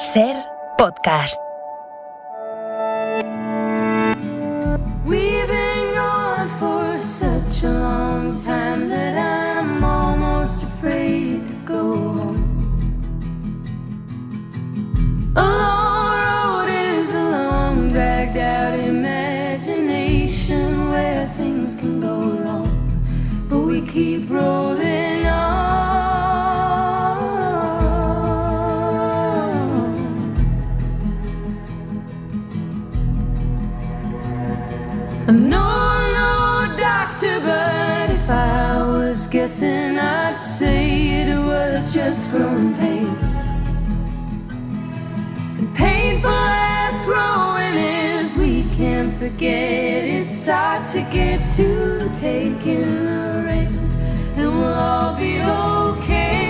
Ser Podcast. We've been gone for such a long time that I'm almost afraid to go home. A long road is a long, dragged out imagination where things can go wrong, but we keep rolling on. No, doctor, but if I was guessing, I'd say it was just growing pains. And painful as growing is, we can't forget it's hard to get to taking the reins, and we'll all be okay.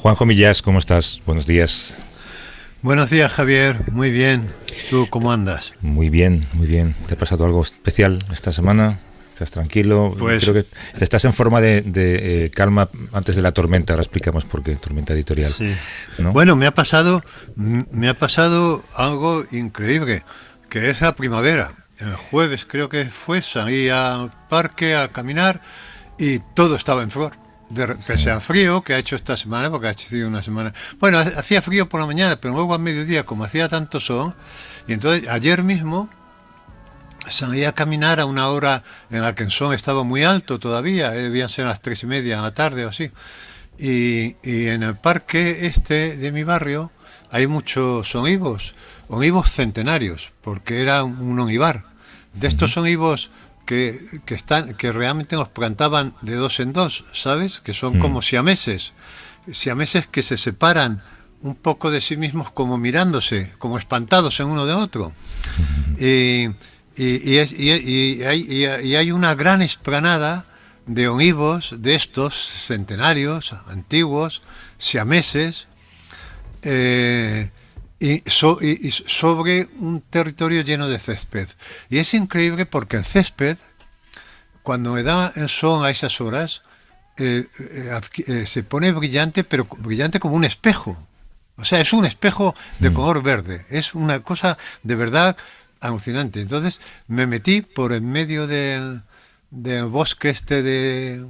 Juanjo Millás, ¿cómo estás? Buenos días. Buenos días, Javier. Muy bien. ¿Tú cómo andas? Muy bien, muy bien. ¿Te ha pasado algo especial esta semana? ¿Estás tranquilo? Pues, creo que estás en forma de calma antes de la tormenta. Ahora explicamos por qué, tormenta editorial. Sí. ¿No? Bueno, me ha pasado algo increíble, que es la primavera. El jueves creo que fue, salí al parque a caminar y todo estaba en flor. Pese al frío que ha hecho esta semana, porque ha sido una semana... Bueno, hacía frío por la mañana, pero luego al mediodía, como hacía tanto sol, y entonces ayer mismo salí a caminar a una hora en la que el sol estaba muy alto todavía, debían ser las 3:30 de la tarde o así, y en el parque de mi barrio hay muchos olivos centenarios, porque era un olivar. De estos olivos que realmente los plantaban de dos en dos, ¿sabes? Que son como siameses que se separan un poco de sí mismos, como mirándose, como espantados en uno de otro. Y hay una gran explanada de olivos de estos centenarios, antiguos, siameses, y sobre un territorio lleno de césped. Y es increíble porque el césped, cuando me da el sol a esas horas, se pone brillante, pero brillante como un espejo. O sea, es un espejo de color verde. Es una cosa de verdad alucinante. Entonces me metí por en medio del bosque de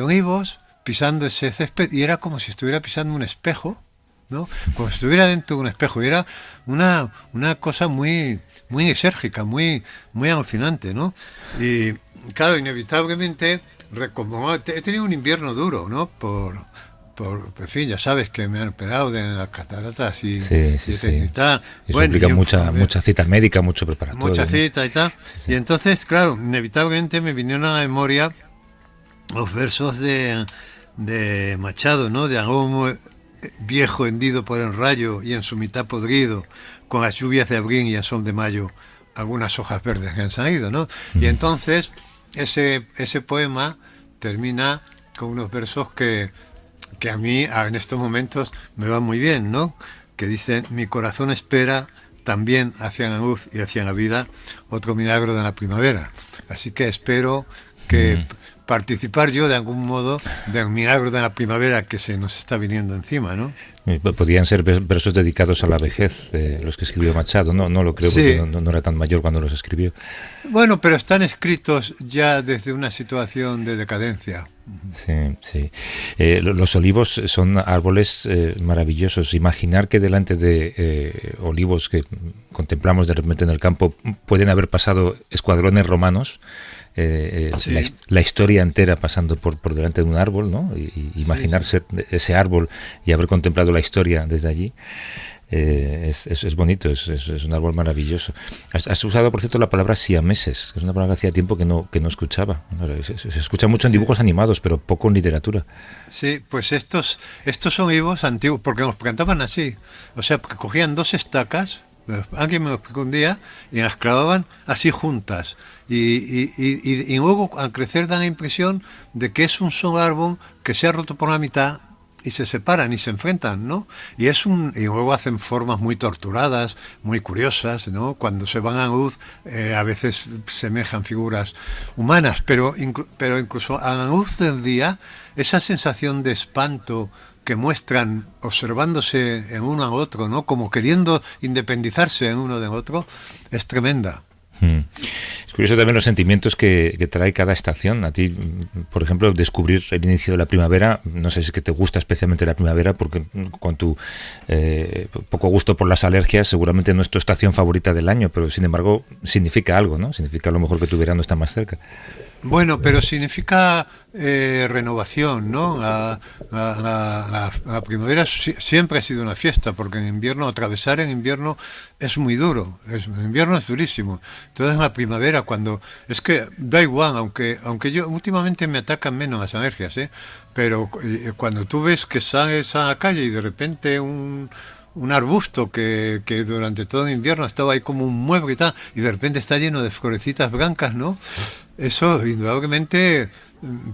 olivos, pisando ese césped, y era como si estuviera pisando un espejo, ¿no? Como si estuviera dentro de un espejo, y era una cosa muy muy exérgica, muy muy alucinante, ¿no? Y claro, inevitablemente he tenido un invierno duro, ¿no? En fin, ya sabes que me han operado de las cataratas y tal. Eso implica mucha cita médica, mucho preparatorio. Mucha cita y tal. Sí. Y entonces, claro, inevitablemente me vinieron a la memoria los versos de Machado, ¿no? De algo viejo hendido por el rayo y en su mitad podrido, con las lluvias de abril y el sol de mayo, algunas hojas verdes que han salido, ¿no? Y entonces ese poema termina con unos versos que a mí en estos momentos me van muy bien, ¿no? Que dicen: mi corazón espera también hacia la luz y hacia la vida otro milagro de la primavera. Así que espero que participar yo de algún modo del milagro de la primavera que se nos está viniendo encima, ¿no? Podrían ser versos dedicados a la vejez, los que escribió Machado, no lo creo, sí, porque no era tan mayor cuando los escribió. Bueno, pero están escritos ya desde una situación de decadencia. Sí. Los olivos son árboles maravillosos. Imaginar que delante de olivos que contemplamos de repente en el campo pueden haber pasado escuadrones romanos Sí. la historia entera pasando por delante de un árbol, ¿no? Y imaginarse ese árbol y haber contemplado la historia desde allí. Es bonito, es un árbol maravilloso. Has usado, por cierto, la palabra siameses, que es una palabra que hacía tiempo que no escuchaba. Se escucha mucho en dibujos animados, pero poco en literatura. Sí, pues estos son higos antiguos, porque nos cantaban así. O sea, porque cogían dos estacas, alguien me lo explicó un día, y las clavaban así juntas. Y luego, al crecer, dan la impresión de que es un solo árbol que se ha roto por la mitad y se separan y se enfrentan, ¿no? Y luego hacen formas muy torturadas, muy curiosas, ¿no? Cuando se van a la luz, a veces semejan figuras humanas, pero incluso a la luz del día, esa sensación de espanto que muestran observándose en uno al otro, ¿no? Como queriendo independizarse en uno del otro, es tremenda. Es curioso también los sentimientos que trae cada estación. A ti, por ejemplo, descubrir el inicio de la primavera, no sé si es que te gusta especialmente la primavera, porque con tu poco gusto por las alergias seguramente no es tu estación favorita del año, pero sin embargo significa algo, ¿no? Significa a lo mejor que tu verano está más cerca. Bueno, pero significa renovación, ¿no? La primavera siempre ha sido una fiesta, porque en invierno, atravesar en invierno es muy duro, en invierno es durísimo. Entonces la primavera, cuando es que da igual, aunque yo últimamente me atacan menos las alergias, pero cuando tú ves que sales a la calle y de repente un arbusto que durante todo el invierno estaba ahí como un mueble y tal, y de repente está lleno de florecitas blancas, ¿no? Eso indudablemente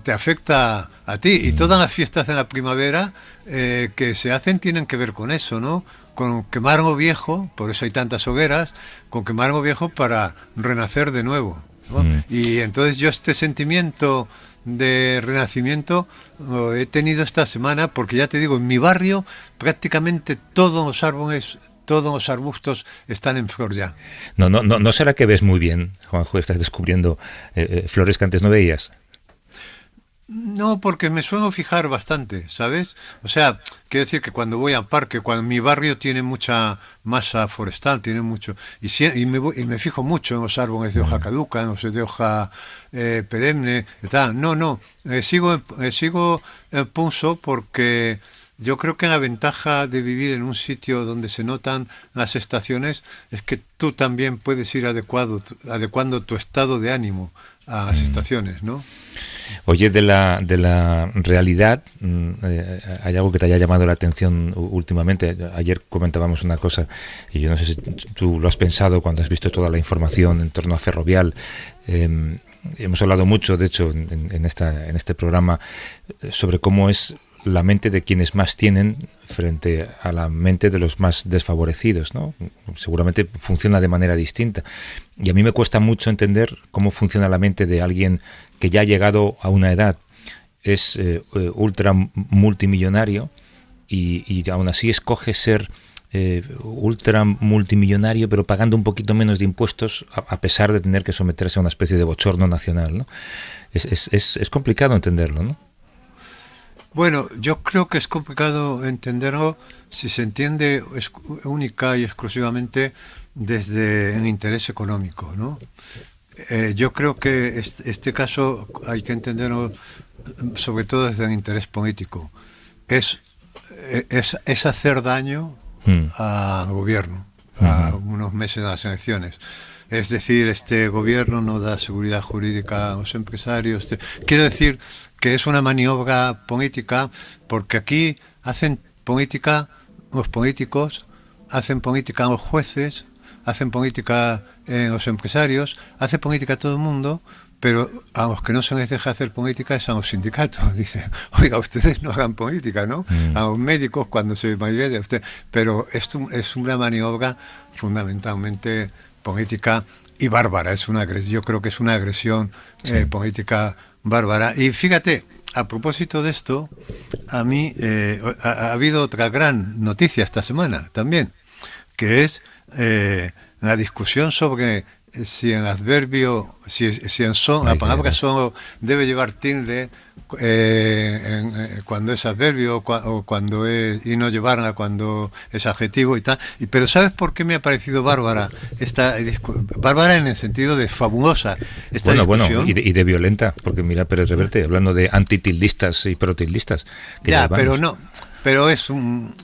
te afecta a ti. Y todas las fiestas de la primavera que se hacen tienen que ver con eso, ¿no? Con quemar lo viejo, por eso hay tantas hogueras, con quemar lo viejo para renacer de nuevo, ¿no? Y entonces yo este sentimiento de renacimiento lo he tenido esta semana, porque ya te digo, en mi barrio prácticamente todos los árboles, todos los arbustos están en flor ya. No será que ves muy bien, Juanjo, estás descubriendo flores que antes no veías. No, porque me suelo fijar bastante, ¿sabes? O sea, quiero decir que cuando voy al parque, cuando mi barrio tiene mucha masa forestal, tiene mucho, y me fijo mucho en los árboles de hoja caduca, en los de hoja perenne, y tal. Sigo el pulso, porque yo creo que la ventaja de vivir en un sitio donde se notan las estaciones es que tú también puedes ir adecuando tu estado de ánimo a las estaciones, ¿no? Oye, de la realidad, ¿hay algo que te haya llamado la atención últimamente? Ayer comentábamos una cosa, y yo no sé si tú lo has pensado cuando has visto toda la información en torno a Ferrovial. Hemos hablado mucho, de hecho, en este programa, sobre cómo es la mente de quienes más tienen frente a la mente de los más desfavorecidos, ¿no? Seguramente funciona de manera distinta. Y a mí me cuesta mucho entender cómo funciona la mente de alguien que ya ha llegado a una edad, es ultra multimillonario y aún así escoge ser ultra multimillonario, pero pagando un poquito menos de impuestos a pesar de tener que someterse a una especie de bochorno nacional, ¿no? Es complicado entenderlo, ¿no? Bueno, yo creo que es complicado entenderlo si se entiende única y exclusivamente desde el interés económico, ¿no? Yo creo que este caso hay que entenderlo sobre todo desde el interés político. Es hacer daño al gobierno a unos meses de las elecciones. Es decir, este gobierno no da seguridad jurídica a los empresarios. Quiero decir que es una maniobra política, porque aquí hacen política los políticos, hacen política los jueces, hacen política los empresarios, hace política todo el mundo, pero a los que no se les deja hacer política es a los sindicatos. Dice, oiga, ustedes no hagan política, ¿no? A los médicos cuando se malviene usted. Pero esto es una maniobra fundamentalmente política y bárbara. Yo creo que es una agresión política bárbara. Y fíjate, a propósito de esto, a mí ha habido otra gran noticia esta semana también, que es la discusión sobre si en adverbio, si en son, la palabra son debe llevar tilde cuando es adverbio o cuando es, y no llevarla cuando es adjetivo y tal. Pero ¿sabes por qué me ha parecido bárbara bárbara en el sentido de fabulosa esta discusión? Y de violenta, porque mira Pérez Reverte hablando de antitildistas y protildistas. Ya, pero no. Pero es un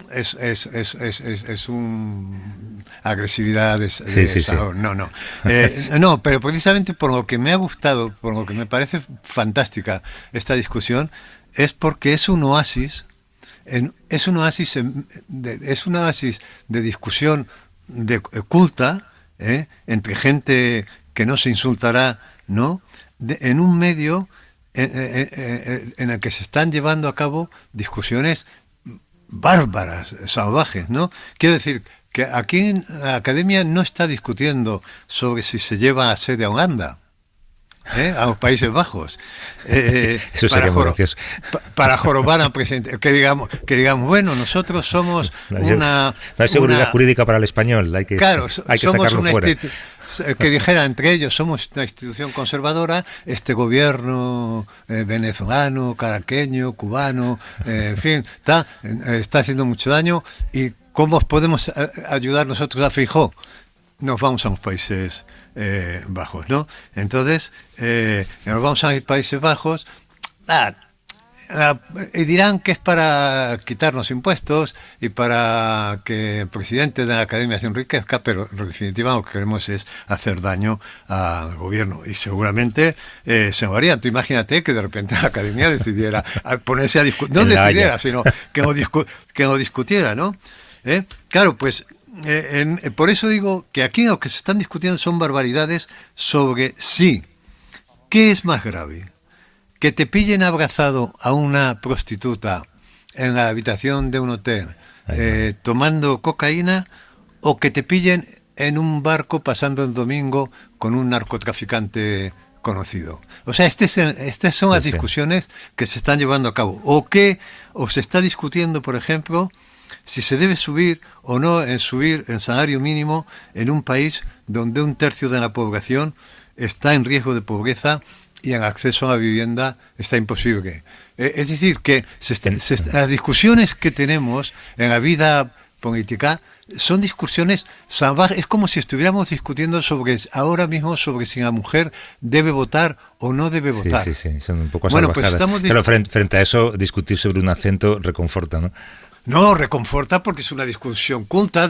agresividad de sabor. Sí. No. No, pero precisamente por lo que me ha gustado, por lo que me parece fantástica esta discusión, es porque es un oasis, es un oasis de discusión culta, entre gente que no se insultará, ¿no? En un medio en el que se están llevando a cabo discusiones bárbaras, salvajes, ¿no? Quiero decir que aquí en la academia no está discutiendo sobre si se lleva a sede a Holanda, a los Países Bajos, eso sería muy gracioso. Para jorobar al presidente, que digamos, bueno, nosotros somos no hay seguridad jurídica para el español, hay que sacarlo fuera. Que dijera entre ellos, somos una institución conservadora, este gobierno venezolano, caraqueño, cubano, en fin, está haciendo mucho daño, y ¿cómo podemos ayudar nosotros a Feijóo? Nos vamos a los Países Bajos, ¿no? Entonces, nos vamos a los Países Bajos, y dirán que es para quitarnos impuestos y para que el presidente de la academia se enriquezca, pero en definitiva lo que queremos es hacer daño al gobierno, y seguramente se lo harían. Tú imagínate que de repente la academia decidiera ponerse a discutir, no decidiera, sino que lo discutiera, ¿no? Claro, pues por eso digo que aquí lo que se están discutiendo son barbaridades sobre ¿qué es más grave? Que te pillen abrazado a una prostituta en la habitación de un hotel tomando cocaína, o que te pillen en un barco pasando el domingo con un narcotraficante conocido. O sea, estas son las discusiones que se están llevando a cabo. O se está discutiendo, por ejemplo, si se debe subir o no subir el salario mínimo en un país donde 1/3 de la población está en riesgo de pobreza y el acceso a la vivienda está imposible. Es decir, que las discusiones que tenemos en la vida política son discusiones salvajes. Es como si estuviéramos discutiendo ahora mismo sobre si la mujer debe votar o no debe votar. Sí, son un poco salvajadas. Pero frente a eso, discutir sobre un acento reconforta, ¿no? No, reconforta porque es una discusión culta,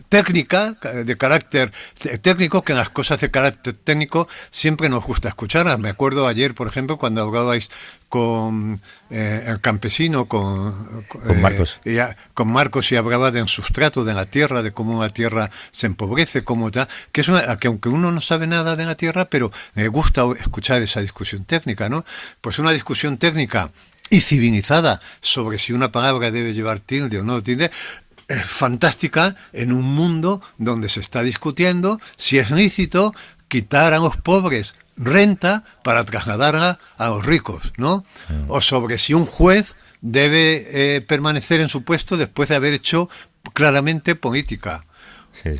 técnica, de carácter técnico, que en las cosas de carácter técnico siempre nos gusta escuchar. Me acuerdo ayer, por ejemplo, cuando hablabais con el campesino, con Marcos. Con Marcos, y hablaba del sustrato de la tierra, de cómo la tierra se empobrece, cómo tal, que aunque uno no sabe nada de la tierra, pero le gusta escuchar esa discusión técnica, ¿no? Pues una discusión técnica y civilizada sobre si una palabra debe llevar tilde o no tilde, es fantástica en un mundo donde se está discutiendo si es lícito quitar a los pobres renta para trasladarla a los ricos, ¿no? O sobre si un juez debe permanecer en su puesto después de haber hecho claramente política. En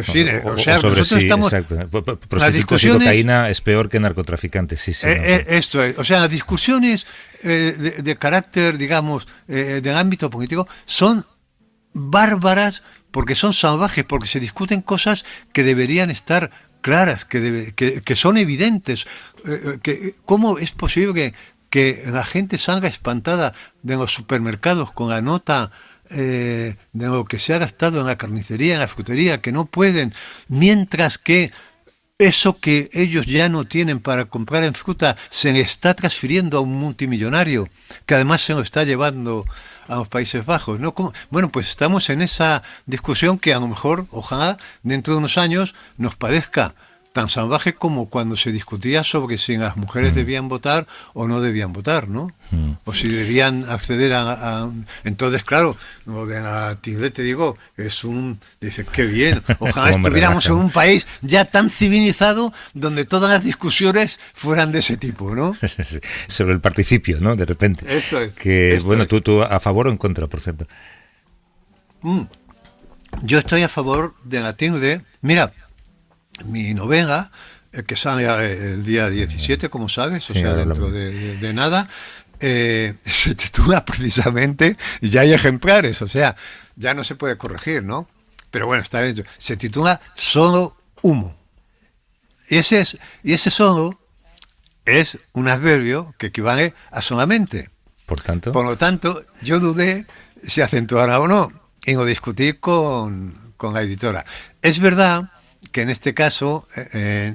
fin, o sea, nosotros estamos... Prostitutas y cocaína es peor que narcotraficantes, Esto es, o sea, las discusiones de carácter, digamos, del ámbito político son bárbaras porque son salvajes, porque se discuten cosas que deberían estar claras, que son evidentes. ¿Cómo es posible que la gente salga espantada de los supermercados con la nota de lo que se ha gastado en la carnicería, en la frutería, que no pueden, mientras que eso que ellos ya no tienen para comprar en fruta se le está transfiriendo a un multimillonario, que además se lo está llevando a los Países Bajos, ¿no? Bueno, pues estamos en esa discusión que a lo mejor, ojalá, dentro de unos años nos parezca tan salvaje como cuando se discutía sobre si las mujeres debían votar o no debían votar, ¿no? O si debían acceder a... Entonces, claro, lo de la tilde, te digo, dices, qué bien, ojalá estuviéramos en un país ya tan civilizado donde todas las discusiones fueran de ese tipo, ¿no? Sobre el participio, ¿no? De repente. ¿Tú a favor o en contra, por cierto? Yo estoy a favor de la tilde. Mira, mi novela, que sale el día 17, como sabes, o Sí, sea, ahora dentro hablamos. de nada, se titula precisamente, y ya hay ejemplares, o sea, ya no se puede corregir, ¿no? Pero bueno, está bien. Se titula Solo humo. Y ese solo es un adverbio que equivale a solamente. Por tanto, Por lo tanto, yo dudé si acentuara o no y lo discutí con la editora. Es verdad que en este caso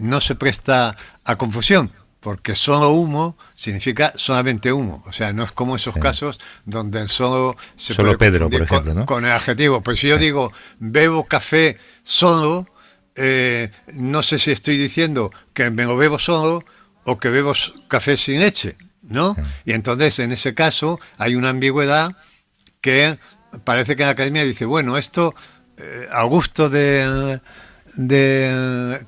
no se presta a confusión, porque solo humo significa solamente humo. O sea, no es como esos sí. casos donde el solo se Solo puede Pedro, por confundir ejemplo, ¿no? con el adjetivo. Pues si yo digo bebo café solo, no sé si estoy diciendo que me lo bebo solo o que bebo café sin leche, ¿no? Sí. Y entonces en ese caso hay una ambigüedad que parece que en la academia dice, bueno, esto a gusto de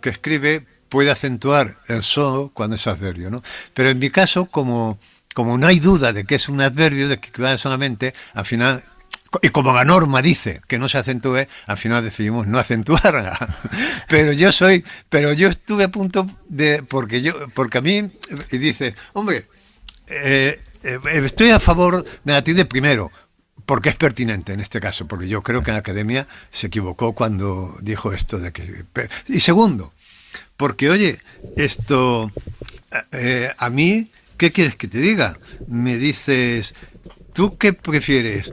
que escribe puede acentuar el solo cuando es adverbio, ¿no? Pero en mi caso, como no hay duda de que es un adverbio, de que equivale solamente, al final, y como la norma dice que no se acentúe, al final decidimos no acentuarla. Pero yo estuve a punto de, porque a mí, y dices, hombre, estoy a favor de la tilde primero, porque es pertinente en este caso, porque yo creo que la academia se equivocó cuando dijo esto de que... Y segundo, porque oye, esto, a mí, ¿qué quieres que te diga? Me dices, ¿tú qué prefieres?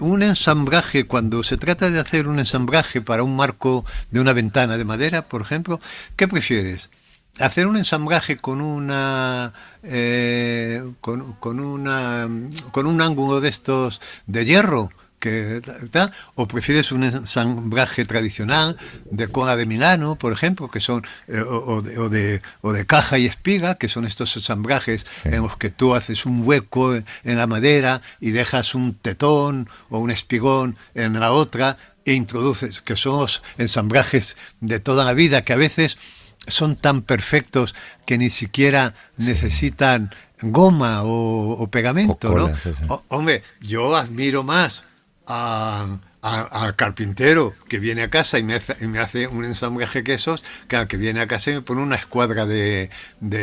¿Un ensamblaje, cuando se trata de hacer un ensamblaje para un marco de una ventana de madera, por ejemplo, ¿qué prefieres? ¿Hacer un ensamblaje con una con un ángulo de estos de hierro o prefieres un ensamblaje tradicional de cola de Milano, por ejemplo, que son o de caja y espiga, que son estos ensamblajes sí. en los que tú haces un hueco en la madera y dejas un tetón o un espigón en la otra e introduces, que son los ensamblajes de toda la vida, que a veces son tan perfectos que ni siquiera necesitan goma o pegamento, Cola, ¿no? sí, sí. Hombre, yo admiro más al carpintero que viene a casa y me hace un ensamblaje de quesos que al que viene a casa y me pone una escuadra de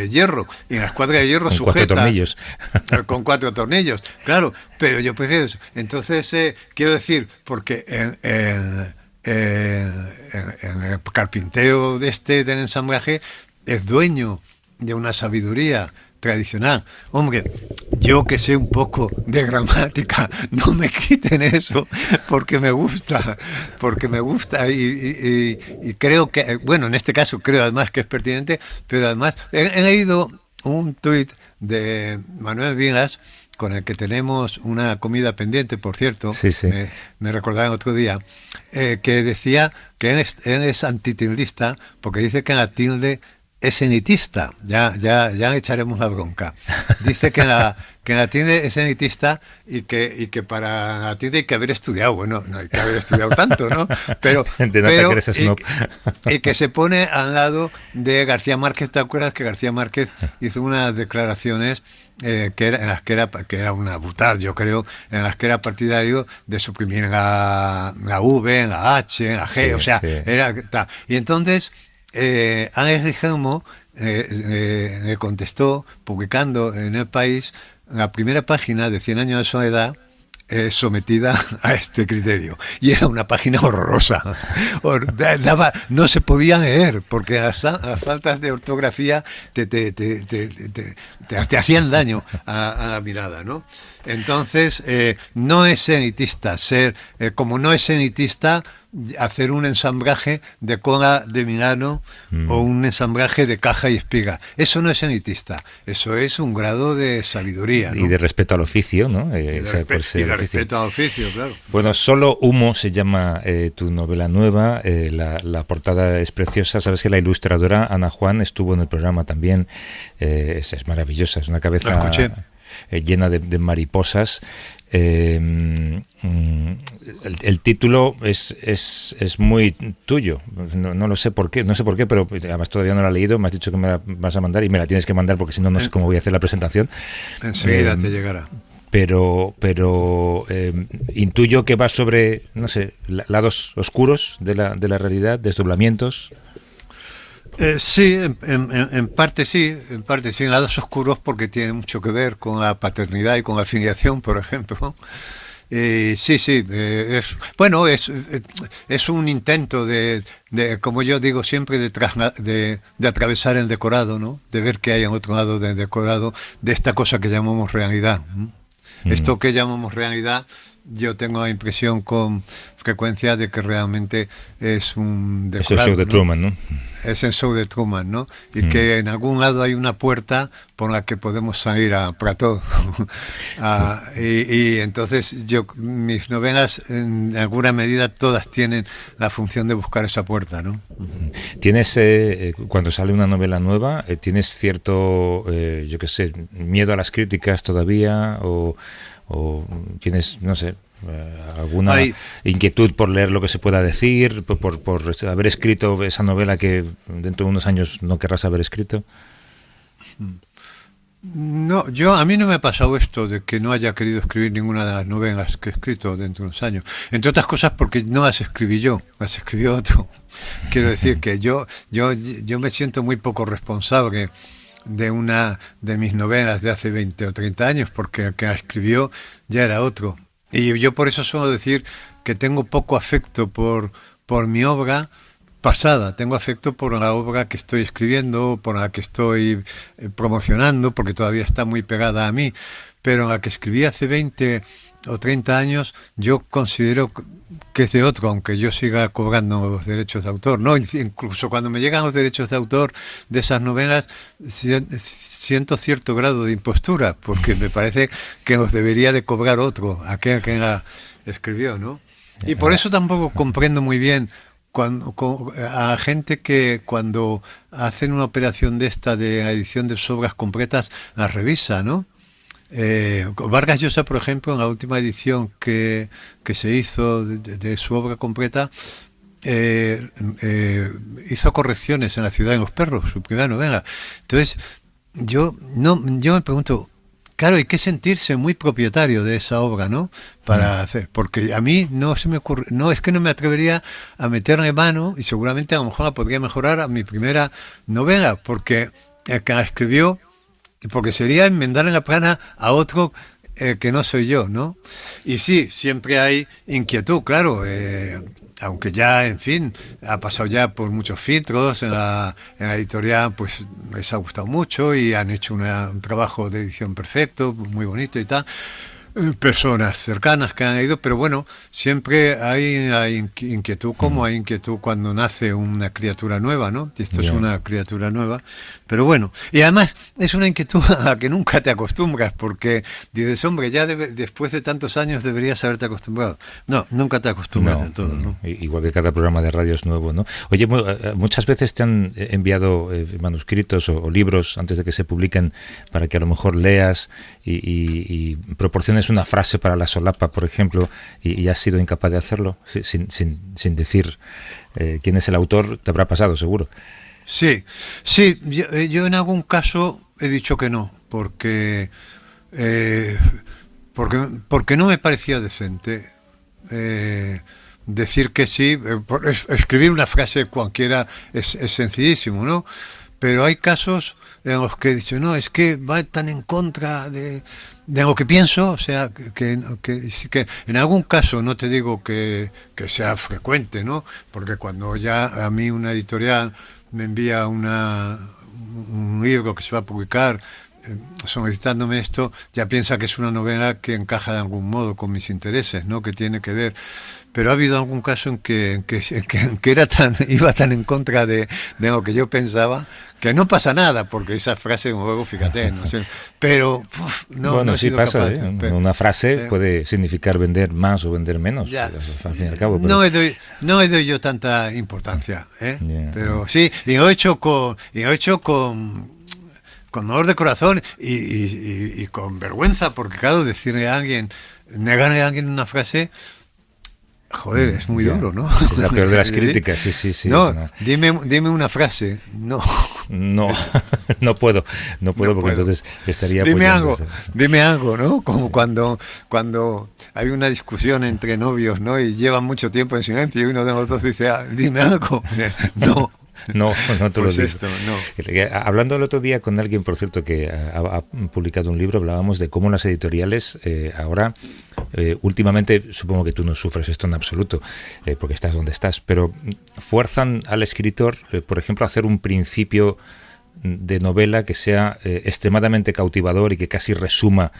hierro. Y en la escuadra de hierro con sujeta... 4 tornillos. Con 4 tornillos, claro. Pero yo prefiero eso. Entonces, quiero decir, porque el carpintero del ensamblaje es dueño de una sabiduría tradicional. Hombre, yo que sé un poco de gramática, no me quiten eso, porque me gusta y creo que, bueno, en este caso creo además que es pertinente, pero además he leído un tuit de Manuel Vilas, con el que tenemos una comida pendiente, por cierto, sí, sí. me recordaron otro día, que decía que él es antitildista porque dice que la tilde es elitista. Ya le echaremos la bronca. Dice que la tilde es elitista y que para la tilde hay que haber estudiado. Bueno, no hay que haber estudiado tanto, ¿no? Pero y que se pone al lado de García Márquez. ¿Te acuerdas que García Márquez hizo unas declaraciones que era una butad, yo creo, en las que era partidario de suprimir la V, en la H, en la G, sí, o sea, sí. Y entonces Ángeles Rigelmo le contestó publicando en El País la primera página de 100 años de soledad sometida a este criterio, y era una página horrorosa. No se podía leer porque las faltas de ortografía te hacían daño a la mirada, ¿no? Entonces no es elitista como no es elitista hacer un ensamblaje de cola de Milano o un ensamblaje de caja y espiga. Eso no es elitista, eso es un grado de sabiduría, ¿no? Y de respeto al oficio, ¿no? Respeto al oficio, claro. Bueno, Solo humo se llama tu novela nueva, la portada es preciosa. Sabes que la ilustradora Ana Juan estuvo en el programa también, es maravillosa, es una cabeza llena de mariposas. El título es muy tuyo, no lo sé por qué, pero además todavía no lo he leído. Me has dicho que me la vas a mandar y me la tienes que mandar porque si no, no sé cómo voy a hacer la presentación. Enseguida te llegará. Pero intuyo que va sobre, no sé, lados oscuros de la realidad, desdoblamientos. Sí, en parte sí, en parte sí, en lados oscuros porque tiene mucho que ver con la paternidad y con la filiación, por ejemplo. Sí, sí, bueno, es un intento como yo digo siempre, de atravesar el decorado, ¿no? De ver qué hay en otro lado del decorado de esta cosa que llamamos realidad. Esto que llamamos realidad, yo tengo la impresión con frecuencia de que realmente es un Es el decorado, show de ¿no? Truman, ¿no? Es el show de Truman, ¿no? Y que en algún lado hay una puerta por la que podemos salir a Prató. Y entonces mis novelas, en alguna medida, todas tienen la función de buscar esa puerta, ¿no? ¿Tienes, cuando sale una novela nueva, tienes cierto, yo qué sé, miedo a las críticas todavía? ¿O tienes, no sé, alguna inquietud por leer lo que se pueda decir, por haber escrito esa novela que dentro de unos años no querrás haber escrito? No, a mí no me ha pasado esto de que no haya querido escribir ninguna de las novelas que he escrito dentro de unos años. Entre otras cosas porque no las escribí yo, las escribió otro. Quiero decir que yo me siento muy poco responsable de una de mis novelas de hace 20 o 30 años, porque el que la escribió ya era otro. Y yo por eso suelo decir que tengo poco afecto por mi obra pasada, tengo afecto por la obra que estoy escribiendo, por la que estoy promocionando, porque todavía está muy pegada a mí, pero en la que escribí hace 20 o 30 años, yo considero que es de otro, aunque yo siga cobrando los derechos de autor, ¿no? Incluso cuando me llegan los derechos de autor de esas novelas, siento cierto grado de impostura, porque me parece que los debería de cobrar otro, aquel que la escribió, ¿no? Y por eso tampoco comprendo muy bien a gente que cuando hacen una operación de esta de edición de sus obras completas, las revisa, ¿no? Vargas Llosa, por ejemplo, en la última edición que se hizo de su obra completa, hizo correcciones en La ciudad de los perros, su primera novela. Entonces, yo me pregunto, claro, hay que sentirse muy propietario de esa obra, ¿no? Para hacer, porque a mí no se me ocurre, no, es que no me atrevería a meterle mano, y seguramente a lo mejor la podría mejorar a mi primera novela, porque el que la escribió, porque sería enmendar en la plana a otro que no soy yo, ¿no? Y sí, siempre hay inquietud, claro, aunque ya, en fin, ha pasado ya por muchos filtros, en la editorial pues les ha gustado mucho y han hecho un trabajo de edición perfecto, muy bonito y tal, personas cercanas que han ido, pero bueno, siempre hay inquietud, como hay inquietud cuando nace una criatura nueva, ¿no? Y esto es una criatura nueva, pero bueno, y además es una inquietud a la que nunca te acostumbras, porque dices, hombre, ya después de tantos años deberías haberte acostumbrado. No, nunca te acostumbras de todo, ¿no? Igual que cada programa de radio es nuevo, ¿no? Oye, muchas veces te han enviado manuscritos o libros antes de que se publiquen para que a lo mejor leas y proporciones una frase para la solapa, por ejemplo, y has sido incapaz de hacerlo sin decir quién es el autor. Te habrá pasado, seguro. Sí, yo en algún caso he dicho que no, porque no me parecía decente decir que sí. Escribir una frase cualquiera es sencillísimo, ¿no? Pero hay casos en los que he dicho, no, es que va tan en contra de lo que pienso, o sea, que en algún caso, no te digo que sea frecuente, ¿no? Porque cuando ya a mí una editorial me envía un libro que se va a publicar solicitándome esto, ya piensa que es una novela que encaja de algún modo con mis intereses, ¿no? Que tiene que ver. Pero ha habido algún caso en que iba tan en contra de lo que yo pensaba, que no pasa nada, porque esa frase luego, fíjate, no sé, pero no he sí sido pasa, capaz, pero, una frase puede significar vender más o vender menos, ya, al fin y al cabo. Pero... No le doy yo tanta importancia, pero sí, y lo he hecho con dolor de corazón y con vergüenza, porque claro, decirle a alguien, negarle a alguien una frase, joder, es muy duro, ¿no? Es la peor de las críticas, sí. No, dime una frase. No puedo, porque entonces estaría... Dime algo, ¿no? Como cuando hay una discusión entre novios, ¿no? Y llevan mucho tiempo en silencio y uno de los dos dice, dime algo. No. No, no te Pues lo digo. esto, no. Hablando el otro día con alguien, por cierto, que ha publicado un libro, hablábamos de cómo las editoriales ahora, últimamente, supongo que tú no sufres esto en absoluto, porque estás donde estás, pero fuerzan al escritor, por ejemplo, a hacer un principio de novela que sea extremadamente cautivador y que casi resuma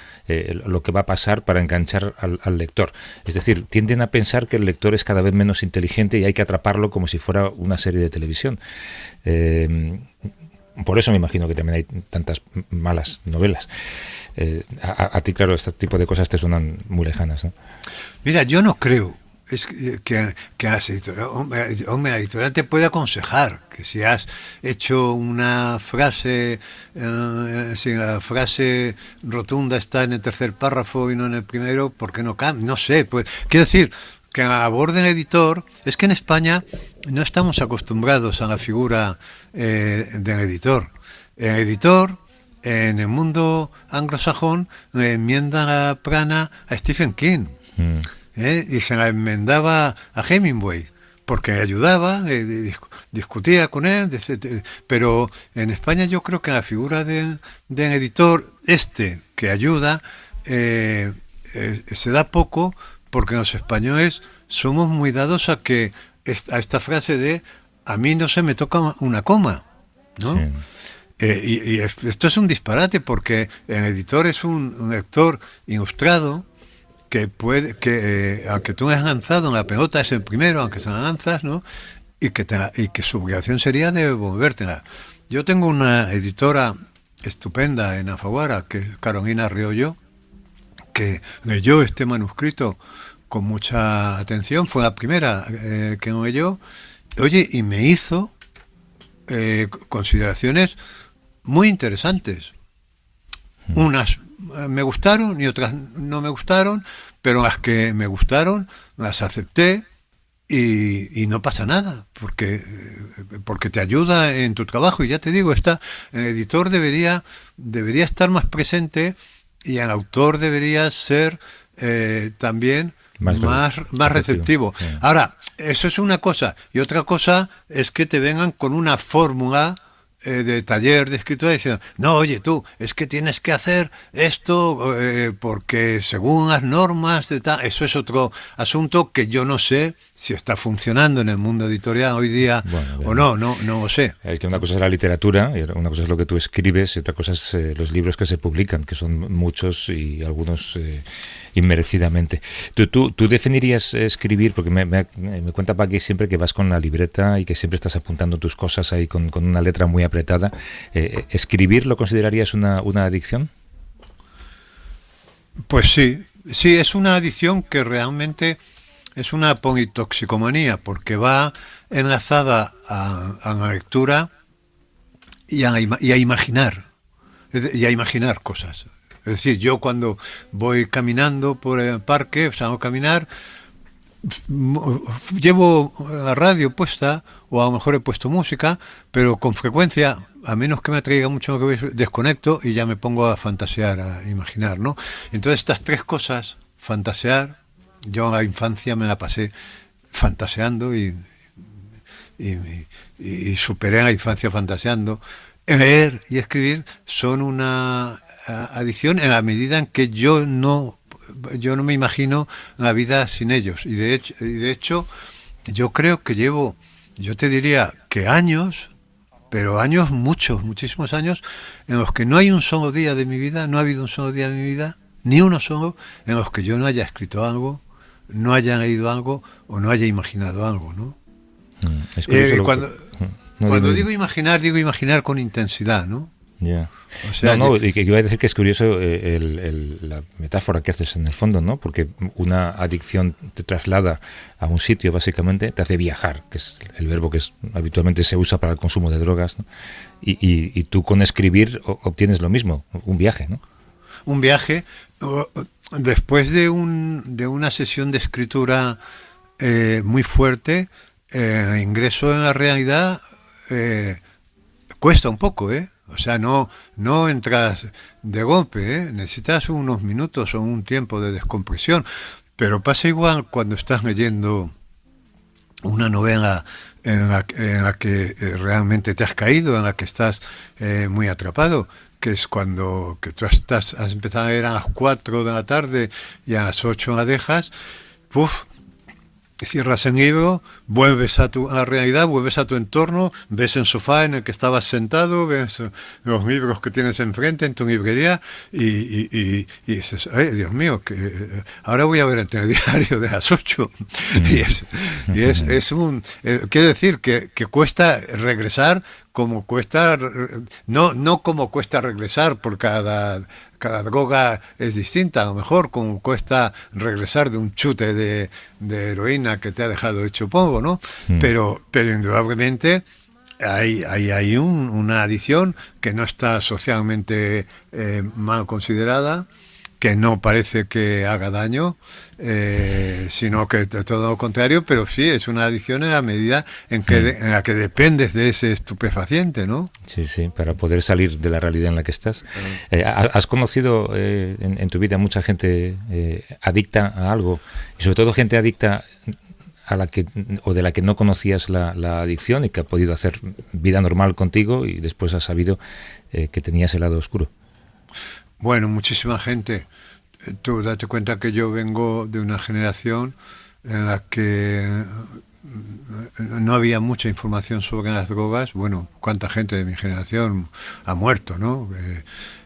lo que va a pasar para enganchar al lector. Es decir, tienden a pensar que el lector es cada vez menos inteligente y hay que atraparlo como si fuera una serie de televisión. Por eso me imagino que también hay tantas malas novelas. A ti, claro, este tipo de cosas te suenan muy lejanas, ¿no? Mira, yo no creo que las editoriales, hombre, la editorial te puede aconsejar que si has hecho una frase, si la frase rotunda está en el tercer párrafo y no en el primero, ¿por qué no cambia? No sé, pues quiero decir que a labor del editor, es que en España no estamos acostumbrados a la figura del editor. El editor, en el mundo anglosajón, le enmienda la plana a Stephen King. Y se la enmendaba a Hemingway, porque ayudaba, discutía con él, pero en España yo creo que la figura del editor, que ayuda, se da poco, porque los españoles somos muy dados a esta frase de a mí no se me toca una coma, ¿no? Sí. Y esto es un disparate, porque el editor es un lector ilustrado que aunque tú has lanzado en la pelota, es el primero, aunque se la lanzas, ¿no? Y que su obligación sería devolvértela. Yo tengo una editora estupenda en Alfaguara, que es Carolina Riollo, que leyó este manuscrito con mucha atención, fue la primera que lo leyó, oye, y me hizo consideraciones muy interesantes. Unas me gustaron y otras no me gustaron, pero las que me gustaron las acepté y no pasa nada, porque te ayuda en tu trabajo. Y ya te digo, el editor debería estar más presente, y el autor debería ser también más receptivo. Sí. Ahora, eso es una cosa, y otra cosa es que te vengan con una fórmula de taller de escritura diciendo, no, oye tú, es que tienes que hacer esto porque según las normas de tal. Eso es otro asunto que yo no sé si está funcionando en el mundo editorial hoy día, bueno, o no lo sé. Es que una cosa es la literatura, y una cosa es lo que tú escribes, y otra cosa es los libros que se publican, que son muchos y algunos inmerecidamente. ¿Tú definirías escribir, porque me cuenta Paqui siempre que vas con la libreta y que siempre estás apuntando tus cosas ahí con una letra muy apretada? ¿Escribir lo considerarías una adicción? Pues sí, es una adicción que realmente es una politoxicomanía, porque va enlazada a la lectura y a imaginar cosas. Es decir, yo cuando voy caminando por el parque, salgo a caminar, llevo la radio puesta, o a lo mejor he puesto música, pero con frecuencia, a menos que me atraiga mucho lo que veis, desconecto y ya me pongo a fantasear, a imaginar, ¿no? Entonces estas tres cosas, fantasear, yo en la infancia me la pasé fantaseando y superé la infancia fantaseando. Leer y escribir son una adicción en la medida en que yo no me imagino la vida sin ellos, y de hecho yo creo que yo te diría que años, pero años, muchísimos años, en los que no hay un solo día de mi vida, no ha habido un solo día de mi vida, ni uno solo, en los que yo no haya escrito algo, no haya leído algo o no haya imaginado algo, ¿no? Cuando digo imaginar con intensidad, ¿no? Yeah. O sea, y que iba a decir que es curioso la metáfora que haces en el fondo, ¿no? Porque una adicción te traslada a un sitio, básicamente, te hace viajar, que es el verbo que habitualmente se usa para el consumo de drogas, ¿no? Y tú con escribir obtienes lo mismo, un viaje, ¿no? Un viaje, después de una sesión de escritura muy fuerte, ingreso en la realidad cuesta un poco, O sea, no entras de golpe, necesitas unos minutos o un tiempo de descompresión, pero pasa igual cuando estás leyendo una novela en la que realmente te has caído, en la que estás muy atrapado, que es cuando que tú has empezado a ver a las 4 de la tarde y a las 8 la dejas, ¡puf! Cierras el libro, vuelves a la realidad, vuelves a tu entorno, ves el sofá en el que estabas sentado, ves los libros que tienes enfrente en tu librería y dices, ay, Dios mío, que ahora voy a ver el telediario de las 8. Quiere decir que cuesta regresar, como cuesta, no como cuesta regresar por cada droga es distinta, a lo mejor como cuesta regresar de un chute de heroína que te ha dejado hecho polvo, ¿no? Pero indudablemente hay una adicción que no está socialmente mal considerada, que no parece que haga daño, sino que todo lo contrario, pero sí, es una adicción en la medida en la que dependes de ese estupefaciente, ¿no? Sí, sí, para poder salir de la realidad en la que estás. ¿Has conocido en tu vida mucha gente adicta a algo? Y sobre todo gente adicta a la que o de la que no conocías la adicción y que ha podido hacer vida normal contigo y después has sabido que tenías el lado oscuro. Bueno, muchísima gente. Tú date cuenta que yo vengo de una generación en la que no había mucha información sobre las drogas. Bueno, cuánta gente de mi generación ha muerto, ¿no?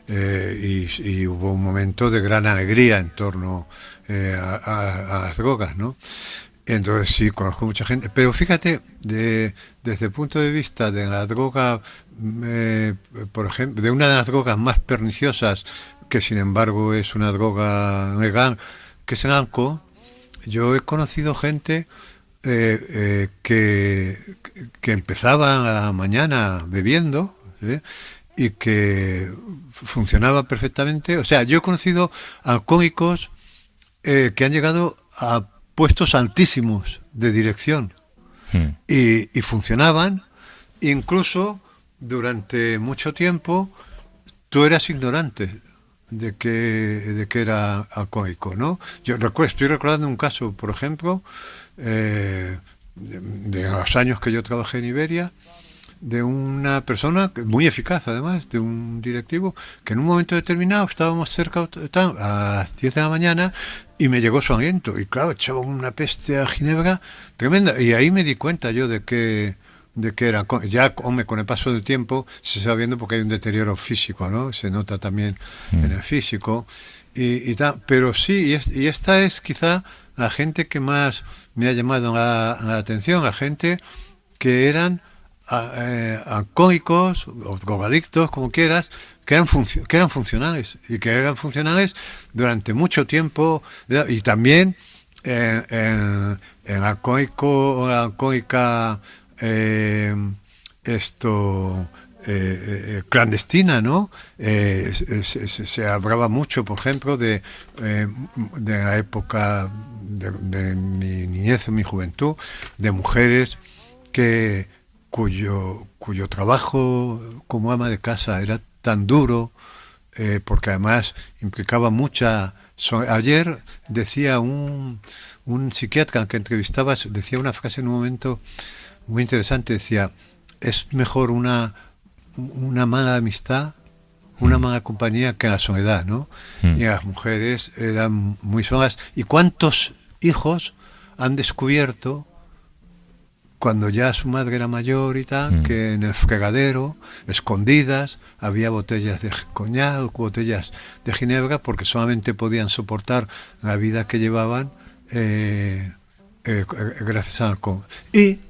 Y hubo un momento de gran alegría en torno a las drogas, ¿no? Entonces sí, conozco mucha gente. Pero fíjate, desde el punto de vista de la droga, por ejemplo, de una de las drogas más perniciosas, que sin embargo es una droga legal, que es el alcohol, yo he conocido gente que empezaba a la mañana bebiendo, ¿sí? Y que funcionaba perfectamente. O sea, yo he conocido alcohólicos que han llegado a puestos altísimos de dirección y funcionaban. Incluso durante mucho tiempo tú eras ignorante de que era alcohólico, ¿no? Yo estoy recordando un caso, por ejemplo, de los años que yo trabajé en Iberia, de una persona muy eficaz, además, de un directivo, que en un momento determinado estábamos cerca a las 10 de la mañana y me llegó su aliento. Y claro, echaba una peste a Ginebra tremenda. Y ahí me di cuenta yo de que era. Ya, hombre, con el paso del tiempo se está viendo porque hay un deterioro físico, ¿no? Se nota también en el físico. Y tal. Pero sí, y esta es quizá la gente que más me ha llamado la atención, la gente que eran alcohólicos o drogadictos, como quieras, que eran funcionales y que eran funcionales durante mucho tiempo, y también en alcohólico o alcohólica clandestina, ¿no? Se hablaba mucho, por ejemplo, de la época de mi niñez o mi juventud, de mujeres cuyo trabajo como ama de casa era tan duro, porque además implicaba mucha... Ayer decía un psiquiatra que entrevistabas, decía una frase en un momento muy interesante, decía, es mejor una mala amistad, una mala compañía que la soledad, ¿no? Y las mujeres eran muy solas. ¿Y cuántos hijos han descubierto, cuando ya su madre era mayor y tal, que en el fregadero, escondidas, había botellas de coñac, botellas de ginebra, porque solamente podían soportar la vida que llevaban gracias al alcohol? Y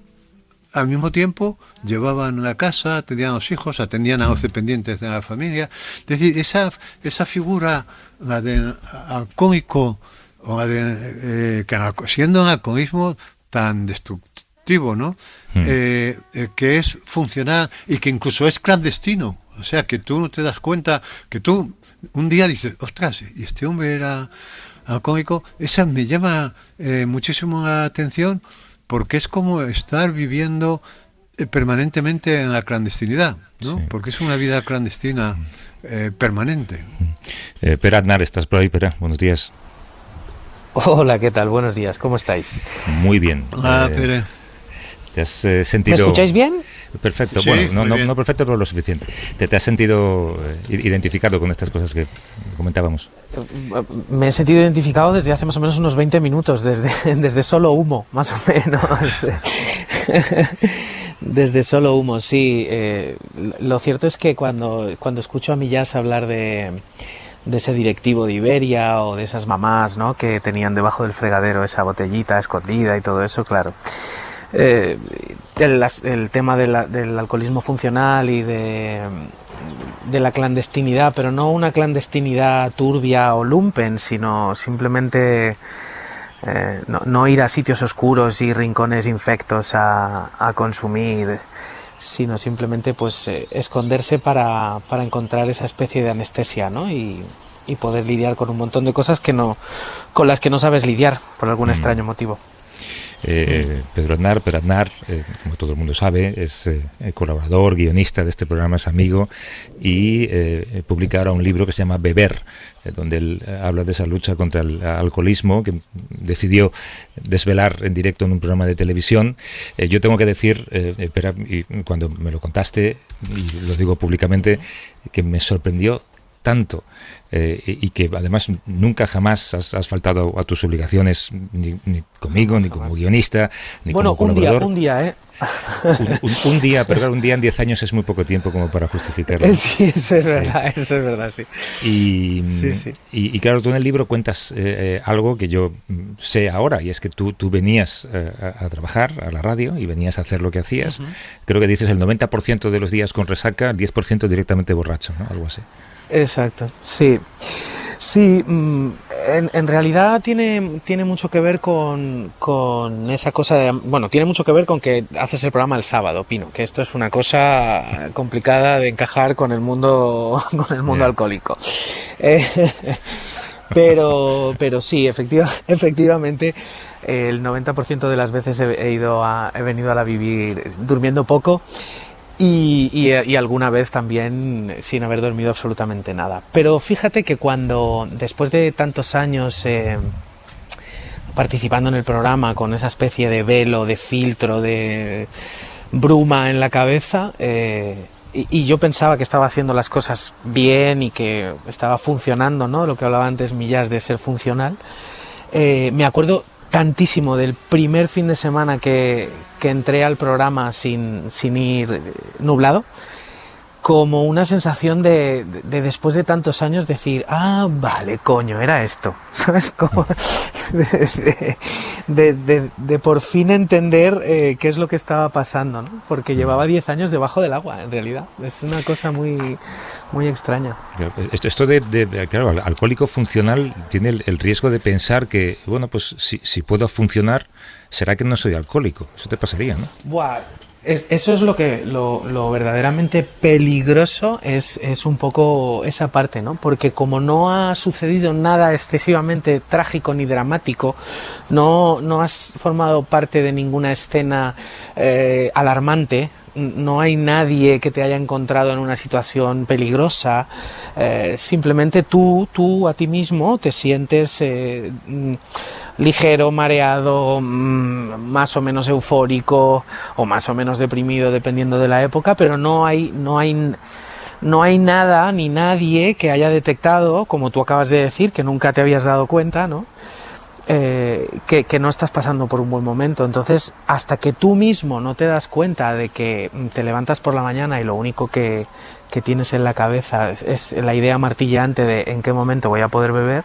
al mismo tiempo llevaban la casa, atendían a los hijos, atendían a los dependientes de la familia. Es decir, esa figura, la del alcohólico, o la de siendo un alcoholismo tan destructivo, ¿no? Que es funcional y que incluso es clandestino. O sea, que tú no te das cuenta, que tú un día dices, ostras, y este hombre era alcohólico. Esa me llama muchísimo la atención, porque es como estar viviendo permanentemente en la clandestinidad, ¿no? Sí. Porque es una vida clandestina permanente. Pere Aznar, ¿estás por ahí, Pere? Buenos días. Hola, ¿qué tal? Buenos días, ¿cómo estáis? Muy bien. Hola, Pere. ¿Te has sentido... ¿Me escucháis bien? Perfecto, Sí, bueno, muy bien. no perfecto, pero lo suficiente. ¿Te has sentido identificado con estas cosas que comentábamos? Me he sentido identificado desde hace más o menos unos 20 minutos, desde Solo Humo, más o menos. Desde Solo Humo, sí. Lo cierto es que cuando escucho a Millás hablar de ese directivo de Iberia o de esas mamás, ¿no?, que tenían debajo del fregadero esa botellita escondida y todo eso, claro. El tema del alcoholismo funcional y de la clandestinidad, pero no una clandestinidad turbia o lumpen, sino simplemente no ir a sitios oscuros y rincones infectos a consumir, sino simplemente pues esconderse para encontrar esa especie de anestesia, ¿no? Y poder lidiar con un montón de cosas con las que no sabes lidiar por algún extraño motivo. Pedro Aznar, como todo el mundo sabe, es colaborador, guionista de este programa, es amigo y publica ahora un libro que se llama Beber, donde él habla de esa lucha contra el alcoholismo que decidió desvelar en directo en un programa de televisión. Yo tengo que decir, y cuando me lo contaste, y lo digo públicamente, que me sorprendió tanto y que además nunca jamás has faltado a tus obligaciones ni conmigo, ni como guionista, ni como colaborador. Un día, un día, pero claro, un día en 10 años es muy poco tiempo como para justificarlo. Sí, eso es verdad, sí. Y claro, tú en el libro cuentas algo que yo sé ahora, y es que tú venías a trabajar a la radio y venías a hacer lo que hacías. Creo que dices el 90% de los días con resaca, el 10% directamente borracho, ¿no? Algo así. Exacto, sí. Sí, en realidad tiene mucho que ver con esa cosa de... Bueno, tiene mucho que ver con que haces el programa el sábado, Pino, que esto es una cosa complicada de encajar con el mundo alcohólico. Pero sí, efectivamente, el 90% de las veces he venido a la Vivir durmiendo poco. Y alguna vez también sin haber dormido absolutamente nada. Pero fíjate que después de tantos años participando en el programa con esa especie de velo, de filtro, de bruma en la cabeza, y yo pensaba que estaba haciendo las cosas bien y que estaba funcionando, ¿no? Lo que hablaba antes Millás de ser funcional, me acuerdo tantísimo del primer fin de semana que entré al programa sin ir nublado, como una sensación de después de tantos años decir, vale, coño, era esto, ¿sabes? Como de por fin entender qué es lo que estaba pasando, ¿no? Porque llevaba 10 años debajo del agua, en realidad. Es una cosa muy, muy extraña. Esto claro, el alcohólico funcional tiene el riesgo de pensar que, bueno, pues si puedo funcionar, será que no soy alcohólico. Eso te pasaría, ¿no? Buah. Eso es lo verdaderamente peligroso, es un poco esa parte, ¿no? Porque como no ha sucedido nada excesivamente trágico ni dramático, no has formado parte de ninguna escena alarmante, no hay nadie que te haya encontrado en una situación peligrosa, simplemente tú a ti mismo te sientes ligero, mareado, más o menos eufórico o más o menos deprimido dependiendo de la época, pero no hay nada ni nadie que haya detectado, como tú acabas de decir, que nunca te habías dado cuenta, ¿no? Que no estás pasando por un buen momento. Entonces, hasta que tú mismo no te das cuenta de que te levantas por la mañana y lo único que tienes en la cabeza es la idea martilleante de en qué momento voy a poder beber,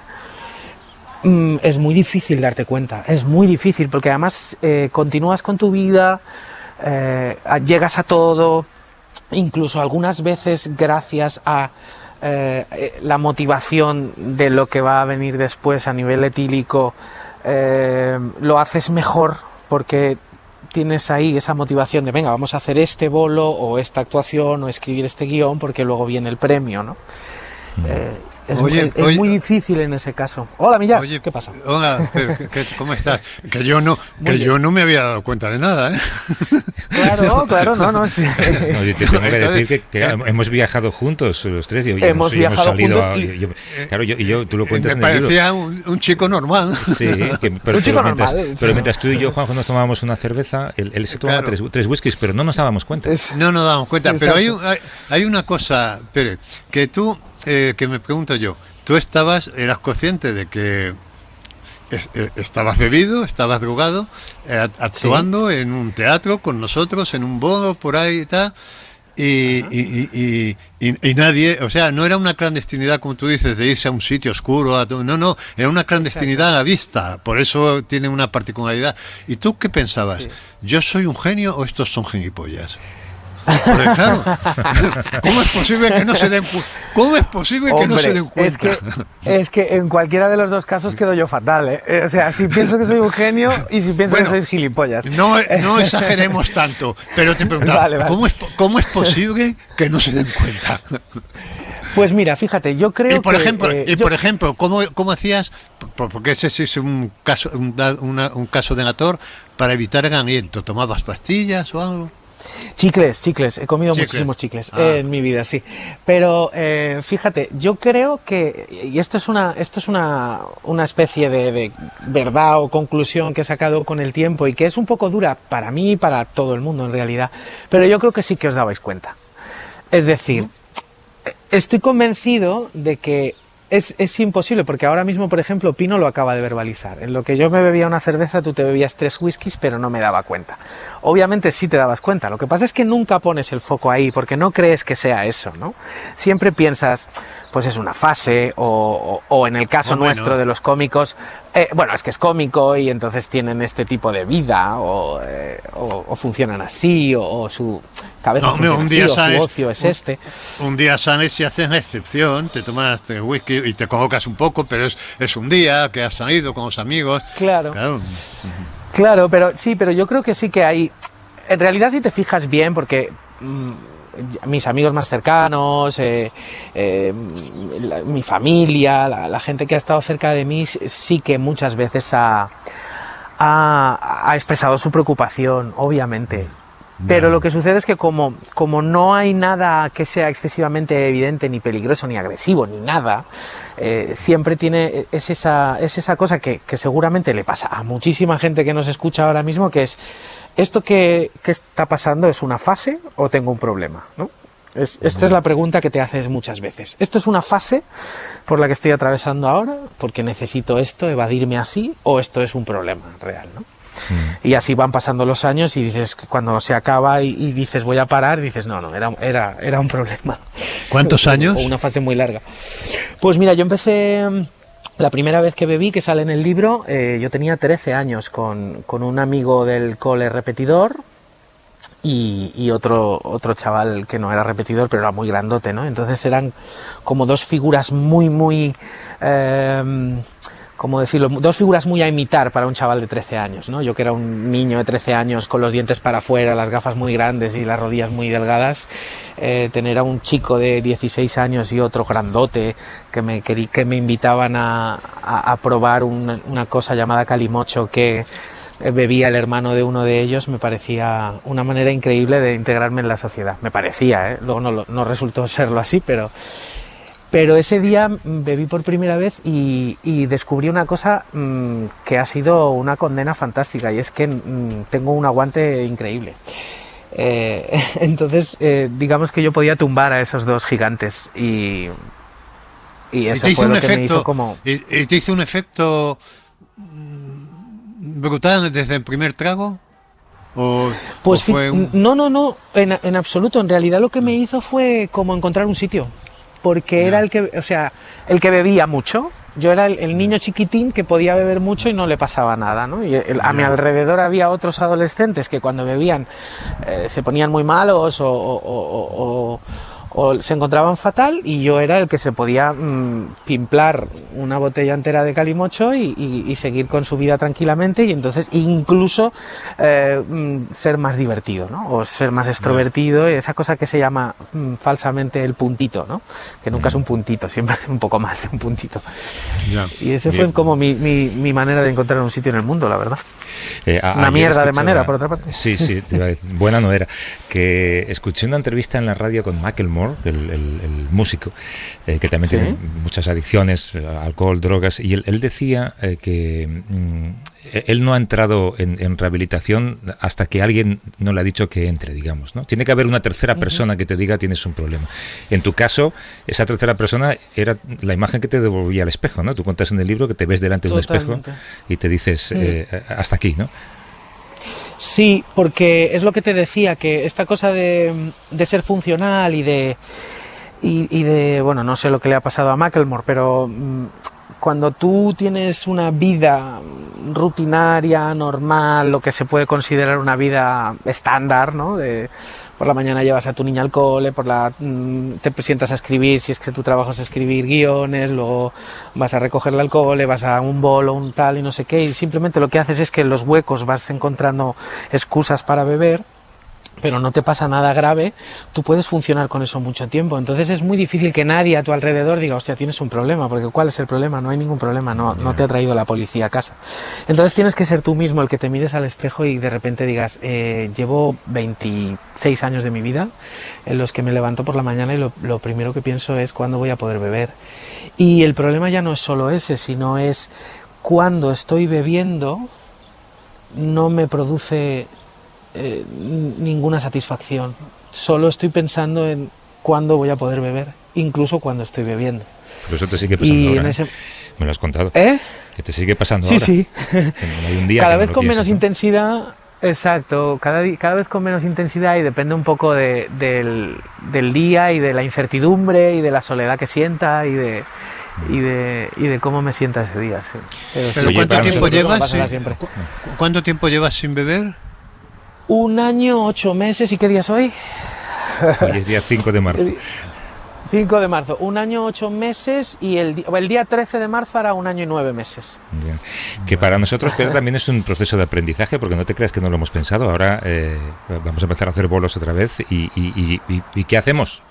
es muy difícil darte cuenta, es muy difícil, porque además continúas con tu vida, llegas a todo, incluso algunas veces gracias a la motivación de lo que va a venir después a nivel etílico, lo haces mejor porque tienes ahí esa motivación de venga, vamos a hacer este bolo o esta actuación o escribir este guión porque luego viene el premio, ¿no? Oye, es oye, muy difícil en ese caso. Hola, Millas, Oye, ¿qué pasa? hola, pero, ¿cómo estás? Yo no me había dado cuenta de nada, ¿eh? Claro, no, sí. No, yo te tengo que Entonces, decir que hemos viajado juntos los tres. Y Hemos viajado salido juntos claro, tú lo cuentas me en el libro. parecía un chico normal. Sí, pero Un chico mientras, normal, pero mientras tú y yo, Juanjo, nos tomábamos una cerveza, él se tomaba Claro. tres whiskies, pero no nos dábamos cuenta. No nos damos cuenta, Sí, pero exacto. hay una cosa, Pérez, que tú, que me pregunto yo, tú eras consciente de que estabas bebido, estabas drogado, actuando en un teatro con nosotros, en un bodo por ahí y tal, y nadie, o sea, no era una clandestinidad como tú dices, de irse a un sitio oscuro, no, era una clandestinidad a vista, por eso tiene una particularidad. ¿Y tú qué pensabas? Sí. ¿Yo soy un genio o estos son gilipollas? Porque claro, ¿cómo es posible que no se den cuenta? ¿Cómo es posible que no se den cuenta? Es que en cualquiera de los dos casos quedo yo fatal, ¿eh? O sea, si pienso que soy un genio y si pienso Bueno, que sois gilipollas. No exageremos tanto, pero te preguntaba, Vale. ¿cómo es posible que no se den cuenta? Pues mira, fíjate, yo creo Por que... ejemplo, ¿cómo hacías? Porque ese sí es un caso, un caso de actor para evitar el aliento. ¿Tomabas pastillas o algo? Chicles, he comido Chicles. muchísimos chicles Ah. en mi vida, sí. Pero fíjate, yo creo que, y esto es una especie de verdad o conclusión que he sacado con el tiempo y que es un poco dura para mí y para todo el mundo en realidad, pero yo creo que sí que os dabais cuenta. Es decir, estoy convencido de que es imposible, porque ahora mismo, por ejemplo, Pino lo acaba de verbalizar. En lo que yo me bebía una cerveza, tú te bebías 3 whiskies, pero no me daba cuenta. Obviamente sí te dabas cuenta. Lo que pasa es que nunca pones el foco ahí, porque no crees que sea eso, ¿no? Siempre piensas, pues es una fase, o en el caso nuestro de los cómicos, bueno, es que es cómico y entonces tienen este tipo de vida, o funcionan así, o su cabeza funciona así, o su ocio es este. Un día sales y haces la excepción, te tomas whisky y te colocas un poco, pero es un día que has salido con los amigos. Claro, pero yo creo que sí que hay... En realidad, si te fijas bien, porque mis amigos más cercanos, mi familia, la gente que ha estado cerca de mí, sí que muchas veces ha expresado su preocupación, obviamente. Pero lo que sucede es que como no hay nada que sea excesivamente evidente, ni peligroso, ni agresivo, ni nada, siempre es esa cosa que seguramente le pasa a muchísima gente que nos escucha ahora mismo, que es, ¿esto que está pasando es una fase o tengo un problema? ¿No? Esta es la pregunta que te haces muchas veces. ¿Esto es una fase por la que estoy atravesando ahora, porque necesito esto, evadirme así, o esto es un problema real, ¿no? Y así van pasando los años y dices, cuando se acaba y dices voy a parar, dices no, era un problema. ¿Cuántos años? O una fase muy larga. Pues mira, yo empecé, la primera vez que bebí, que sale en el libro, yo tenía 13 años con un amigo del cole repetidor y otro chaval que no era repetidor, pero era muy grandote, ¿no? Entonces eran como dos figuras muy ¿cómo decirlo? Dos figuras muy a imitar para un chaval de 13 años, ¿no? Yo que era un niño de 13 años con los dientes para afuera, las gafas muy grandes y las rodillas muy delgadas, tener a un chico de 16 años y otro grandote que me invitaban a probar una cosa llamada calimocho que bebía el hermano de uno de ellos, me parecía una manera increíble de integrarme en la sociedad. Me parecía, luego no resultó serlo así, pero ese día bebí por primera vez y descubrí una cosa que ha sido una condena fantástica, y es que tengo un aguante increíble. Entonces, digamos que yo podía tumbar a esos dos gigantes y eso fue lo que me hizo como... ¿Y te hizo un efecto brutal desde el primer trago? Pues no, en absoluto. En realidad lo que me hizo fue como encontrar un sitio. Porque era el que bebía mucho. Yo era el niño chiquitín que podía beber mucho y no le pasaba nada, ¿no? Y a mi alrededor había otros adolescentes que cuando bebían se ponían muy malos o o se encontraban fatal y yo era el que se podía pimplar una botella entera de calimocho y seguir con su vida tranquilamente, y entonces incluso ser más divertido, ¿no? O ser más extrovertido, esa cosa que se llama falsamente el puntito, ¿no? Que nunca es un puntito, siempre es un poco más de un puntito. Ya. Y ese fue como mi manera de encontrar un sitio en el mundo, la verdad. Una mierda de manera, por otra parte. Sí, te iba a decir, buena no era. Que escuché una entrevista en la radio con Macklemore, el músico, que también tiene muchas adicciones, alcohol, drogas, y él decía que él no ha entrado en rehabilitación hasta que alguien no le ha dicho que entre, digamos, ¿no? Tiene que haber una tercera persona que te diga tienes un problema. En tu caso, esa tercera persona era la imagen que te devolvía al espejo, ¿no? Tú cuentas en el libro que te ves delante de un espejo y te dices hasta aquí, ¿no? Sí, porque es lo que te decía, que esta cosa de ser funcional y de, bueno, no sé lo que le ha pasado a Macklemore, pero cuando tú tienes una vida rutinaria, normal, lo que se puede considerar una vida estándar, ¿no? Por la mañana llevas a tu niña al cole, te sientas a escribir, si es que tu trabajo es escribir guiones, luego vas a recogerla al cole, vas a un bolo, un tal y no sé qué, y simplemente lo que haces es que en los huecos vas encontrando excusas para beber, pero no te pasa nada grave, tú puedes funcionar con eso mucho tiempo. Entonces es muy difícil que nadie a tu alrededor diga, hostia, tienes un problema, porque ¿cuál es el problema? No hay ningún problema, no te ha traído la policía a casa. Entonces tienes que ser tú mismo el que te mires al espejo y de repente digas, llevo 26 años de mi vida en los que me levanto por la mañana y lo primero que pienso es cuándo voy a poder beber. Y el problema ya no es solo ese, sino es cuando estoy bebiendo no me produce ninguna satisfacción, solo estoy pensando en cuándo voy a poder beber, incluso cuando estoy bebiendo. Pero eso te sigue pasando ahora, me lo has contado. Que te sigue pasando ahora. Sí. No hay un día cada que vez no lo con pienses, menos ¿no? intensidad, exacto, cada vez con menos intensidad, y depende un poco del día y de la incertidumbre y de la soledad que sienta y de cómo me sienta ese día. Sí. Pero Oye, ¿cuánto tiempo llevas? Siempre. ¿Cuánto tiempo llevas sin beber? 1 año, 8 meses, ¿y qué día es hoy? Hoy es día 5 de marzo. 5 de marzo, 1 año, 8 meses, y el día 13 de marzo hará 1 año y 9 meses. Bien. Que para nosotros, pero también es un proceso de aprendizaje, porque no te creas que no lo hemos pensado. Ahora vamos a empezar a hacer bolos otra vez y ¿qué hacemos?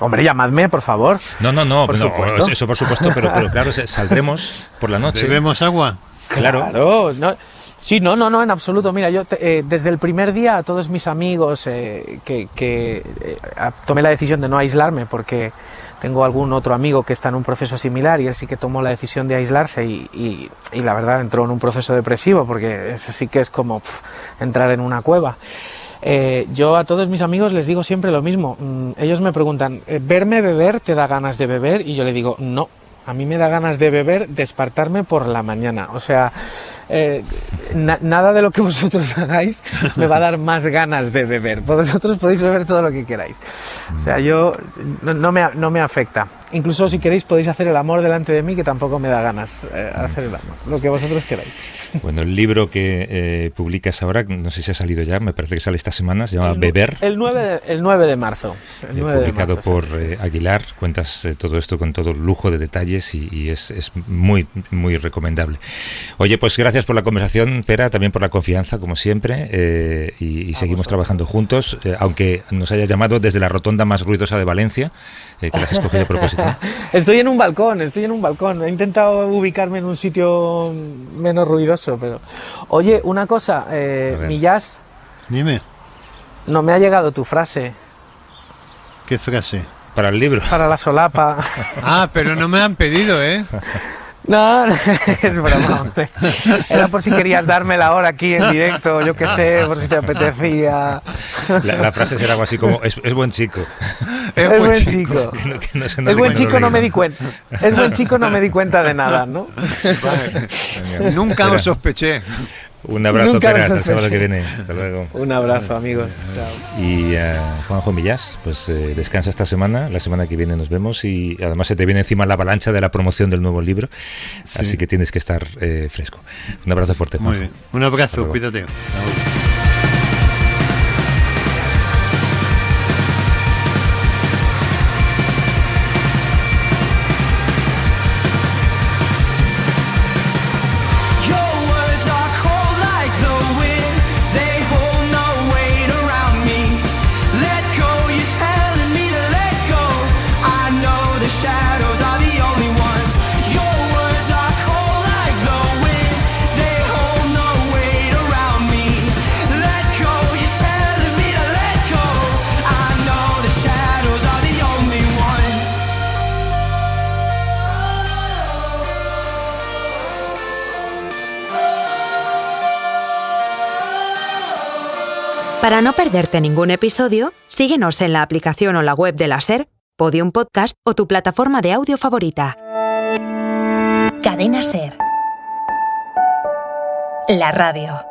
Hombre, llamadme, por favor. No, Por supuesto. eso por supuesto, pero claro, saldremos por la noche. ¿Bebemos agua? Claro, no. Sí, no, en absoluto. Mira, yo desde el primer día a todos mis amigos tomé la decisión de no aislarme, porque tengo algún otro amigo que está en un proceso similar y él sí que tomó la decisión de aislarse y la verdad entró en un proceso depresivo, porque eso sí que es como entrar en una cueva. Yo a todos mis amigos les digo siempre lo mismo. Ellos me preguntan, ¿verme beber te da ganas de beber? Y yo le digo, no. A mí me da ganas de beber, despertarme por la mañana. O sea, nada de lo que vosotros hagáis me va a dar más ganas de beber. Vosotros podéis beber todo lo que queráis. O sea, yo no me afecta. Incluso si queréis podéis hacer el amor delante de mí, que tampoco me da ganas hacer el amor. Lo que vosotros queráis. Bueno, el libro que publicas ahora, no sé si ha salido ya, me parece que sale esta semana, se llama Beber. El 9 de marzo. Publicado por Aguilar. Cuentas todo esto con todo lujo de detalles y es muy, muy recomendable. Oye, pues gracias por la conversación, Pera, también por la confianza, como siempre, y seguimos trabajando juntos, aunque nos hayas llamado desde la rotonda más ruidosa de Valencia, que la has escogido a propósito. Estoy en un balcón. He intentado ubicarme en un sitio menos ruidoso, pero... Oye, una cosa, Millás. Dime. No me ha llegado tu frase. ¿Qué frase? Para el libro. Para la solapa. Ah, pero no me han pedido, ¿eh? No, es broma. Era por si querías dármela ahora aquí en directo, yo qué sé, por si te apetecía. La frase será algo así como, es buen chico. Es buen chico. Es buen chico, no me di cuenta. Es buen chico, no me di cuenta de nada, ¿no? Nunca lo sospeché. Un abrazo, Nunca Pera, hasta la lo sospeché. semana que viene. Hasta luego. Un abrazo, amigos. Chao. Y Juanjo Millás, pues descansa esta semana, la semana que viene nos vemos y además se te viene encima la avalancha de la promoción del nuevo libro, Sí. así que tienes que estar fresco. Un abrazo fuerte, Juanjo. Muy bien. Un abrazo, Hasta luego. cuídate. Para no perderte ningún episodio, síguenos en la aplicación o la web de la SER, Podium Podcast o tu plataforma de audio favorita. Cadena SER. La radio.